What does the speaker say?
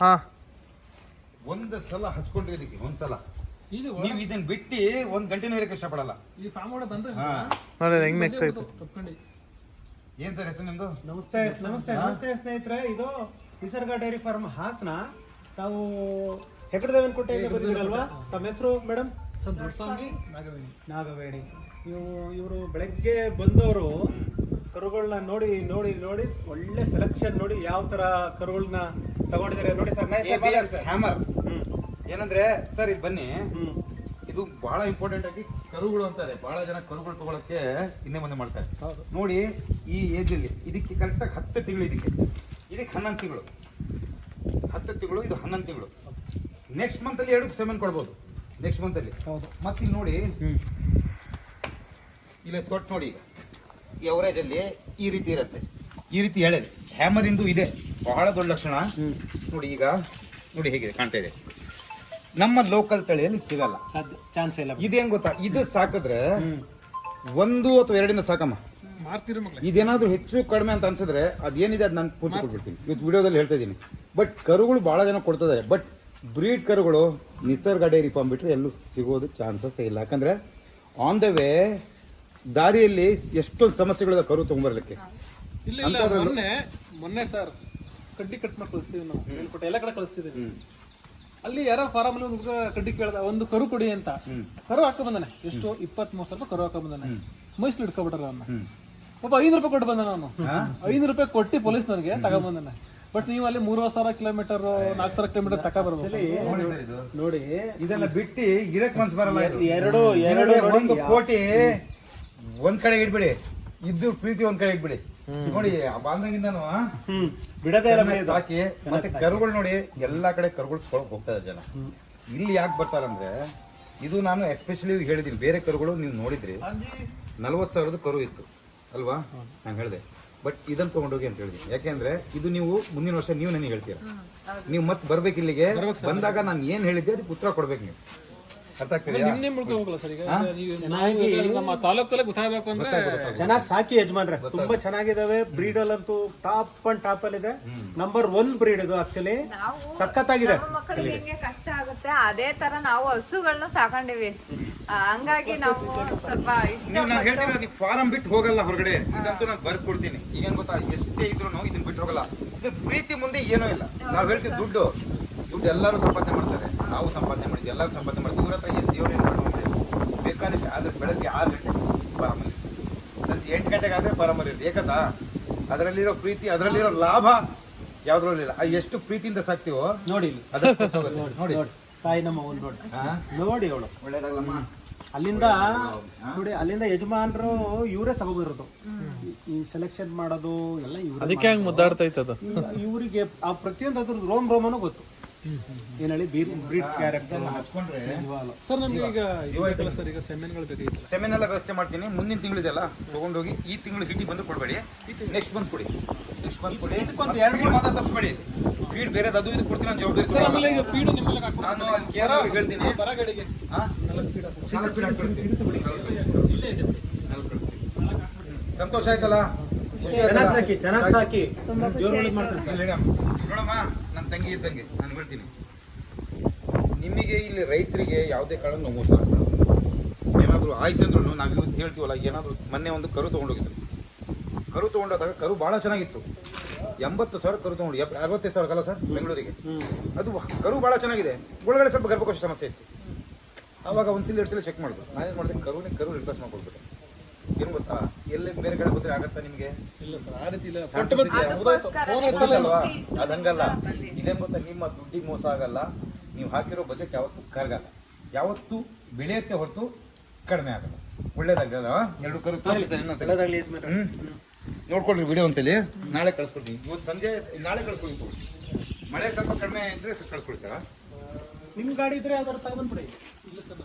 ಹಾ ಒಂದ್ ಸಲ ಹಚ್ಕೊಂಡ್ರಿ ಇದಕ್ಕೆ ಒಂದ್ಸಲ ನೀವು ಇದನ್ನ ಬಿಟ್ಟು 1 ಗಂಟೆನೂ ಇರಕ್ಕೆ ಇಷ್ಟಪಡಲ್ಲ. ಈ ಫಾರ್ಮ್ ಒಳಗೆ ಬಂದ್ರೆ ನೋಡಿ ಹೆಂಗ್ ನೆಕ್ತೈತೆ. ಏನ್ ಸರ್ ಹೆಸರು ನಿಮ್ದು? ನಮಸ್ತೆ ನಮಸ್ತೆ ನಮಸ್ತೆ ಸ್ನೇಹಿತರೆ, ಇದು ನಿಸರ್ಗ ಡೈರಿ ಫಾರ್ಮ್ ಹಾಸನ. ತಾವು ಹೆಗಡದೇವನಕೋಟೆಗೆ ಬಂದಿರಲ್ವಾ? ತಮ್ಮ ಹೆಸರು ಮೇಡಮ್? ನಾಗವೇಣಿ. ಇವರು ಬೆಳಗ್ಗೆ ಬಂದವರು ಕರುಗಳನ್ನ ನೋಡಿ ನೋಡಿ ನೋಡಿ ಒಳ್ಳೆ ಸೆಲೆಕ್ಷನ್ ನೋಡಿ ಯಾವ ತರ ಕರುಗಳನ್ನ ತಗೊಂಡಿದ್ದಾರೆ ನೋಡಿ ಸರ್. ಹ್ಯಾಮರ್ ಏನಂದ್ರೆ ಸರ್ ಇದು ಬನ್ನಿ, ಇದು ಬಹಳ ಇಂಪಾರ್ಟೆಂಟ್ ಆಗಿ ಕರುಗಳು ಅಂತಾರೆ. ಬಹಳ ಜನ ಕರುಗಳು ತಗೊಳಕ್ಕೆ ಇನ್ನೇ ಮುಂದೆ ಮಾಡ್ತಾರೆ ನೋಡಿ. ಈ ಏಜ್ ಅಲ್ಲಿ ಇದಕ್ಕೆ ಕರೆಕ್ಟಾಗಿ 10 ತಿಂಗಳು, ಇದಕ್ಕೆ 11 ತಿಂಗಳು, 10 ತಿಂಗಳು, ಇದು 11 ತಿಂಗಳು. ನೆಕ್ಸ್ಟ್ ಮಂತ್ ಅಲ್ಲಿ 2 ಸೆಮೆನ್ ಕೊಡ್ಬೋದು ನೆಕ್ಸ್ಟ್ ಮಂತ್ ಅಲ್ಲಿ. ಮತ್ತೆ ಇಲ್ಲಿ ನೋಡಿ, ಇಲ್ಲಿ ತೊಟ್ಟು ನೋಡಿ, ಈಗ ಈ ಅವರೇಜ್ ಅಲ್ಲಿ ಈ ರೀತಿ ಇರುತ್ತೆ, ಈ ರೀತಿ ಎಳೆದು ಹ್ಯಾಮರ್ ಇಂದು ಇದೆ, ಬಹಳ ದೊಡ್ಡ ಲಕ್ಷಣ ನೋಡಿ. ಈಗ ನೋಡಿ ಹೇಗಿದೆ ಕಾಣ್ತಾ ಇದೆ. ನಮ್ಮ ಲೋಕಲ್ ತಳಿಯಲ್ಲಿ ಸಿಗಲ್ಲ, ಚಾನ್ಸ್ ಇಲ್ಲ. ಇದೇನ್ ಗೊತ್ತಾ, ಇದು ಸಾಕಿದ್ರೆ 1 ಅಥವಾ 2 ಸಾಕಮ್ಮ. ಇದೇನಾದ್ರೂ ಹೆಚ್ಚು ಕಡಿಮೆ ಅಂತ ಅನ್ಸಿದ್ರೆ ಅದೇನಿದೆ ಅದು ನಾನು ಪೂರ್ತಿ ಕೊಟ್ಬಿಡ್ತೀನಿ, ಇವತ್ತು ವಿಡಿಯೋದಲ್ಲಿ ಹೇಳ್ತಾ ಇದ್ದೀನಿ. ಬಟ್ ಕರುಗಳು ಬಹಳ ಜನ ಕೊಡ್ತಿದ್ದಾರೆ, ಬಟ್ ಬ್ರೀಡ್ ಕರುಗಳು ನಿಸರ್ಗ ಡೈರಿ ಫಾರ್ಮ್ ಬಿಟ್ರೆ ಎಲ್ಲೂ ಸಿಗೋದು ಚಾನ್ಸಸ್ ಇಲ್ಲ. ಯಾಕಂದ್ರೆ ಆನ್ ದ ವೇ ದಾರಿಯಲ್ಲಿ ಎಷ್ಟೊಂದು ಸಮಸ್ಯೆಗಳಿದೆ ಕರು ತಗೊಂಡ್ಬರ್ಲಿಕ್ಕೆ. ಮೊನ್ನೆ ಸರ್ ಕಡ್ಡಿ ಕಟ್ ಮಾಡಿ ಕಳಿಸ್ತೀವಿ ನಾವು, ಹೇಳ್ಕೊಟ್ಟು ಎಲ್ಲ ಕಡೆ ಕಳಿಸ್ತಿದ್ದೀವಿ. ಅಲ್ಲಿ ಯಾರೋ ಫಾರಂ ಅಲ್ಲಿ ಒಂದು ಕಡ್ಡಿ ಕೇಳ್ದ, ಒಂದು ಕರು ಕೊಡಿ ಅಂತ. ಕರು ಹಾಕ ಬಂದಾನೆ, ಎಷ್ಟು 23 ರೂಪಾಯಿ ಕರು ಹಾಕ ಬಂದಾನೆ. ಮೈಸೂರು ಇಟ್ಕೊಬಿಟ್ರ ಅವನ್ನ. ಪಾಪ 5 ರೂಪಾಯಿ ಕೊಟ್ಟು ಬಂದಾನೆ ಅವನು. 5 ರೂಪಾಯಿ ಕೊಟ್ಟು ಪೊಲೀಸ್ನವ್ರಿಗೆ ತಗೊಂಡ್ಬಂದಾನೆ. ಬಟ್ ನೀವು ಅಲ್ಲಿ 3,000 ಕಿಲೋಮೀಟರ್ 4,000 ಕಿಲೋಮೀಟರ್ ತಕ ಬರ್ಬೋದು ನೋಡಿ. ಇದನ್ನ ಬಿಟ್ಟು ಇರಕ್ ಮನ್ಸ್ ಬರಲ್ಲ. ಎರಡು 1 ಕೋಟಿ ಒಂದ್ ಕಡೆ ಇಡ್ಬಿಡಿ, ಇದ್ದು ಪ್ರೀತಿ ಒಂದ್ ಕಡೆ ಇಟ್ಬಿಡಿ ನೋಡಿ. ಬಾಂಧಂಗಿಂದನು ಬಿಡದೇ ಇಲ್ಲ ಸಾಕಿ. ಮತ್ತೆ ಕರುಗಳು ನೋಡಿ, ಎಲ್ಲಾ ಕಡೆ ಕರುಗಳು ತೊಗೊಳಕ್ ಹೋಗ್ತಾರೆ ಜನ. ಇಲ್ಲಿ ಯಾಕೆ ಬರ್ತಾರಂದ್ರೆ, ಇದು ನಾನು ಎಸ್ಪೆಷಲಿ ಹೇಳಿದೀನಿ. ಬೇರೆ ಕರುಗಳು ನೀವು ನೋಡಿದ್ರಿ 40,000 ಕರು ಇತ್ತು ಅಲ್ವಾ, ನಾನು ಹೇಳಿದೆ. ಬಟ್ ಇದನ್ನ ತಗೊಂಡೋಗಿ ಅಂತ ಹೇಳಿದ್ವಿ. ಯಾಕೆಂದ್ರೆ ಇದು ನೀವು ಮುಂದಿನ ವರ್ಷ ನೀವು ನನಗೆ ಹೇಳ್ತೀರಾ, ನೀವು ಮತ್ತೆ ಬರ್ಬೇಕು ಇಲ್ಲಿಗೆ. ಬಂದಾಗ ನಾನು ಏನ್ ಹೇಳಿದ್ದೆ ಅದಕ್ಕೆ ಉತ್ತರ ಕೊಡ್ಬೇಕು ನೀವು. ಅರ್ಥ ಆಗ್ತದೆ? ನಮ್ಮ ತಾಲೂಕಲ್ಲೇ ಗೊತ್ತಾಗಬೇಕು ಅಂದ್ರೆ ಚೆನ್ನಾಗಿ ಸಾಕಿ ಯಜಮಾನ್ರೆ, ತುಂಬಾ ಚೆನ್ನಾಗಿದಾವೆ. ಬ್ರೀಡ್ ಅಲ್ಲಂತೂ ಟಾಪ್ ಅಂಡ್ ಟಾಪ್ ಅಲ್ಲಿ ಇದೆ. ನಂಬರ್ 1 ಬ್ರೀಡ್ ಇದು. ಆಕ್ಚುಲಿ ಸಖತ್ತಾಗಿದೆ. ಮಕ್ಕಳಿಗೆ ಹೆಂಗೆ ಕಷ್ಟ ಆಗುತ್ತೆ ಅದೇ ತರ ನಾವು ಹಸುಗಳನ್ನ ಸಾಕೊಂಡಿವಿ. ಹಂಗಾಗಿ ನಾವು ಸ್ವಲ್ಪ ಇಷ್ಟ. ನಾನು ಹೇಳ್ತೀನಿ, ನೀವು ಫಾರಂ ಬಿಟ್ಟು ಹೋಗಲ್ಲ ಹೊರಗಡೆ. ಇದಂತೂ ನಾನು ಬರ್ದು ಕೊಡ್ತೀನಿ. ಈಗೇನ್ ಗೊತ್ತಾ, ಎಷ್ಟೇ ಇದ್ರು ಇದನ್ನ ಬಿಟ್ಟು ಹೋಗಲ್ಲ. ಇದ್ರ ಪ್ರೀತಿ ಮುಂದೆ ಏನೂ ಇಲ್ಲ. ನಾವ್ ಹೇಳ್ತೀವಿ ದುಡ್ಡು ಎಲ್ಲರೂ ಸಂಪಾದನೆ ಮಾಡ್ತಾರೆ, ನಾವು ಸಂಪಾದನೆ ಮಾಡಿದ್ವಿ, ಎಲ್ಲರೂ ಸಂಪಾದನೆ ಮಾಡ್ತೀವಿ. ಇವ್ರ ಹತ್ರ ಏನು ದೇವ್ರು ಏನು ಮಾಡ್ಕೊಂಡ್ರೆ ಬೇಕಾದಷ್ಟು. ಆದ್ರೆ ಬೆಳಗ್ಗೆ 6 ಗಂಟೆಗೆ ಫಾರಮಲ್ಲಿ, ಸಂಜೆ 8 ಗಂಟೆಗೆ ಆದ್ರೆ ಫಾರಮಲ್ಲಿ ಇರುತ್ತೆ. ಯಾಕಂತ ಅದರಲ್ಲಿರೋ ಪ್ರೀತಿ, ಅದರಲ್ಲಿರೋ ಲಾಭ ಯಾವ್ದ್ರಲ್ಲೂ ಇಲ್ಲ. ಎಷ್ಟು ಪ್ರೀತಿಯಿಂದ ಸಾಕ್ತಿವೋ ನೋಡಿ. ನೋಡಿ ತಾಯಿ ನಮ್ಮ ಒಂದು ನೋಡಿ ನೋಡಿ ಅವಳು ಒಳ್ಳೇದಾಗಲ್ಲಮ್ಮ. ಅಲ್ಲಿಂದ ನೋಡಿ, ಅಲ್ಲಿಂದ ಯಜಮಾನರು ಇವರೇ ತಗೋಬರೋದು. ಈ ಸೆಲೆಕ್ಷನ್ ಮಾಡೋದು ಎಲ್ಲ ಅದಕ್ಕೆ ಹಂಗ್ ಮುದ್ದಾಡ್ತೈತೆ ಅದು. ಇವರಿಗೆ ಆ ಪ್ರತಿಯೊಂದು ಅದ್ರ ರೋಮನು ಗೊತ್ತು. ಏನ್ ಹೇಳಿ, ಬ್ರೀಡ್ ಕ್ಯಾರೆಕ್ಟರ್ ಹಚ್ಕೊಂಡ್ರೆ ಸರ್ ನಮ್ಗೆ ಈಗ ಸರ್ ಈಗ ಸೆಮೆನ್ಗಳು ಬೇಕಾಗಿತ್ತು. ಸೆಮೆನ್ ಎಲ್ಲ ವ್ಯವಸ್ಥೆ ಮಾಡ್ತೀನಿ. ಮುಂದಿನ ತಿಂಗಳಿದೆಲ್ಲ ತಗೊಂಡೋಗಿ ಈ ತಿಂಗಳು ಹಿಟಿ ಬಂದು ಕೊಡಬೇಡಿ, ನೆಕ್ಸ್ಟ್ ಬಂದ್ ಕೊಡಿ. ನೆಕ್ಸ್ಟ್ ಬಂದ್ ಕೊಡಿ. ಇದಕ್ಕೊಂದು 2 ಮಾತ್ರ ತಪ್ಪಿಸ್ಬೇಡಿ. ಫೀಡ್ ಬೇರೆ ಅದು ಇದು ಕೊಡ್ತೀನಿ ನಾನು ಜವಾಬ್ದಾರಿ. ನಾನು ಅಲ್ಲಿ ಕೇರ್ ಹೇಳ್ತೀನಿ. ಸಂತೋಷ ಆಯ್ತಲ್ಲ? ಚೆನ್ನಾಗಿ ಸಾಕಿ ನೋಡಮ್ಮ, ನನ್ನ ತಂಗಿ ಇದ್ದಂಗೆ ನಾನು ಹೇಳ್ತೀನಿ. ನಿಮಗೆ ಇಲ್ಲಿ ರೈತರಿಗೆ ಯಾವುದೇ ಕಾರಣ ನಾವು ಮೋಸ ಆಗ್ತದೆ. ಏನಾದರೂ ಆಯ್ತಂದ್ರೂ ನಾವು ಇವತ್ತು ಹೇಳ್ತೀವಲ್ಲ, ಏನಾದರೂ ಮೊನ್ನೆ ಒಂದು ಕರು ತೊಗೊಂಡೋಗಿದ್ರು. ಕರು ತೊಗೊಂಡೋದಾಗ ಕರು ಭಾಳ ಚೆನ್ನಾಗಿತ್ತು. 80,000 ಕರು ತೊಗೊಂಡು 65,000 ಅಲ್ಲ ಸರ್ ಬೆಂಗಳೂರಿಗೆ. ಅದು ಕರು ಭಾಳ ಚೆನ್ನಾಗಿದೆ. ಒಳಗಡೆ ಸ್ವಲ್ಪ ಗರ್ಭಕೋಶ ಸಮಸ್ಯೆ ಇತ್ತು. ಆವಾಗ 1 ಸಲ 2 ಸಲ ಚೆಕ್ ಮಾಡಿದ್ರು. ನಾನೇನು ಮಾಡಿದೆ, ಕರು ರಿಪ್ಲೇಸ್ ಮಾಡ್ಕೊಳ್ಬಿಟ್ಟೆ. ಏನು ಗೊತ್ತಾ, ಎಲ್ಲಿ ಬೇರೆ ಕಡೆ ಹೋದ್ರೆ ಆಗತ್ತಾ ನಿಮಗೆ? ಇಲ್ಲ ಸರ್, ಆ ರೀತಿ ಇಲ್ಲ. ಅದಂಗಲ್ಲ. ಇದೇನು ಗೊತ್ತಾ, ನಿಮ್ಮ ದುಡ್ಡಿಗೆ ಮೋಸ ಆಗಲ್ಲ. ನೀವು ಹಾಕಿರೋ ಬಜೆಟ್ ಯಾವತ್ತೂ ಕರಗಲ್ಲ, ಯಾವತ್ತೂ ಬೆಳೆಯುತ್ತೆ ಹೊರತು ಕಡಿಮೆ ಆಗಲ್ಲ. ಒಳ್ಳೇದಾಗಲ್ಲ. 2 ಕರು ನೋಡ್ಕೊಳ್ರಿ ವಿಡಿಯೋ ಒಂದ್ಸಲಿ. ನಾಳೆ ಕಳಿಸ್ಕೊಡ್ತೀನಿ. ಇವತ್ತು ಸಂಜೆ ನಾಳೆ ಕಳಿಸ್ಕೊಡ್ತೀನಿ. ಮಳೆ ಸ್ವಲ್ಪ ಕಡಿಮೆ ಇದ್ರೆ ಕಳಿಸ್ಕೊಡಿ ಸರ್. ನಿಮ್ ಗಾಡಿ ಇದ್ರೆ ಯಾವ್ದಾರು ತಗೊಂಡ್ಬಿಡಿ. ಇಲ್ಲ ಸರ್.